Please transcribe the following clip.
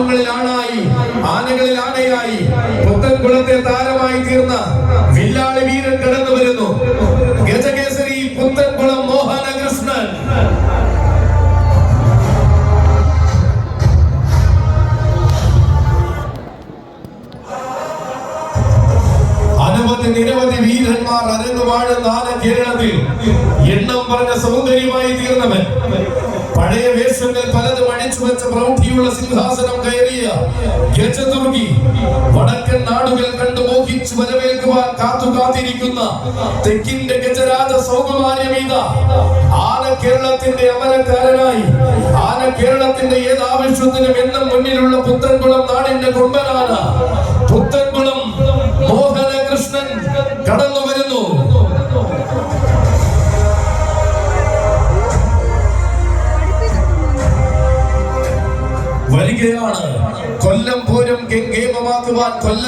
ആമങ്ങളിൽ ആണായി, ആനകളിൽ ആനയായി പുത്തൻകുളത്തെ താരമായി തീർന്ന വില്ലാളി വീരൻ കടന്നു വരുന്നു. ഗജകേസരി പുത്തൻകുളം മോഹനകൃഷ്ണൻ. നിരവധി വീരന്മാർ അരങ്ങു വാഴുന്ന ആന കേരളത്തിൽ എണ്ണം പറഞ്ഞ സൗന്ദര്യമായി തീർന്നവൻ. പഴയ വേഷങ്ങൾ പലതും അണിച്ചു വെച്ച പ്രൗഢിയുള്ള സിംഹാസനം കയറിയ ഗജദുർഗി. വടക്കൻ നാടുകൾ കണ്ടു മോഹിച്ചു വരവേൽക്കുവാൻ കാത്തിരിക്കുന്ന തെക്കിന്റെ ഗജരാജ സൗകുമാര്യമീത ആന കേരളത്തിന്റെ അമരക്കാരനായി, ആന കേരളത്തിന്റെ ഏതാവശ്യത്തിനും എന്നും മുന്നിലുള്ള പുത്തൻകുളം നാടിന്റെ കൊമ്പനാന പുത്തൻകുളം മോഹനകൃഷ്ണൻ കടന്നു വരുന്നു. വരികയാണ് കൊല്ലം പൂരം ഗംഗേമമാക്കുവാൻ. കൊല്ലം